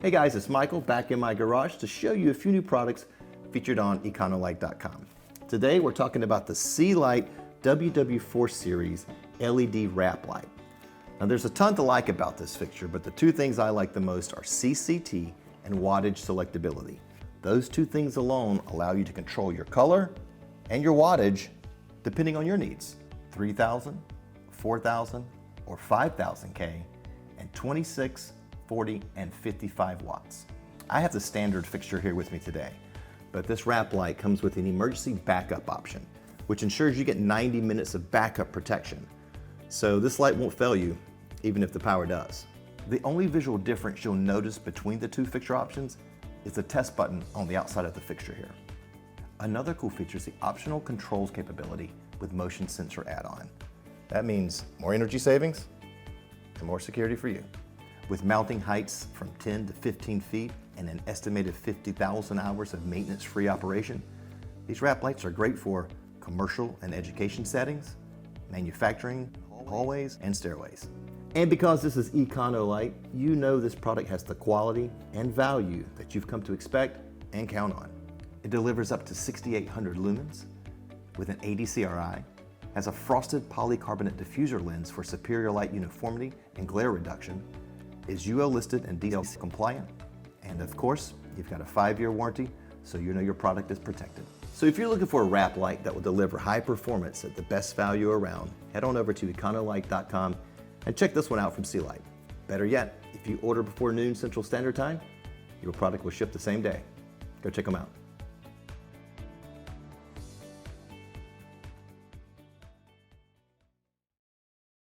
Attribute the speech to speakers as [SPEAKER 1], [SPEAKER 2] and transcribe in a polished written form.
[SPEAKER 1] Hey guys, it's Michael back in my garage to show you a few new products featured on e-conolight.com. Today we're talking about the C-Lite WW4 Series LED Wrap Light. Now there's a ton to like about this fixture, but the two things I like the most are CCT and wattage selectability. Those two things alone allow you to control your color and your wattage depending on your needs. 3,000, 4,000, or 5,000 K, and 26, 40, and 55 watts. I have the standard fixture here with me today, but this wrap light comes with an emergency backup option, which ensures you get 90 minutes of backup protection. So this light won't fail you, even if the power does. The only visual difference you'll notice between the two fixture options is the test button on the outside of the fixture here. Another cool feature is the optional controls capability with motion sensor add-on. That means more energy savings and more security for you. With mounting heights from 10 to 15 feet and an estimated 50,000 hours of maintenance-free operation, these wrap lights are great for commercial and education settings, manufacturing, hallways, and stairways. And because this is e-conolight, you know this product has the quality and value that you've come to expect and count on. It delivers up to 6,800 lumens with an 80 CRI, has a frosted polycarbonate diffuser lens for superior light uniformity and glare reduction, is UL listed and DLC compliant, and of course, you've got a 5-year warranty, so you know your product is protected. So if you're looking for a wrap light that will deliver high performance at the best value around, head on over to e-conolight.com and check this one out from C-Lite. Better yet, if you order before noon Central Standard Time, your product will ship the same day. Go check them out.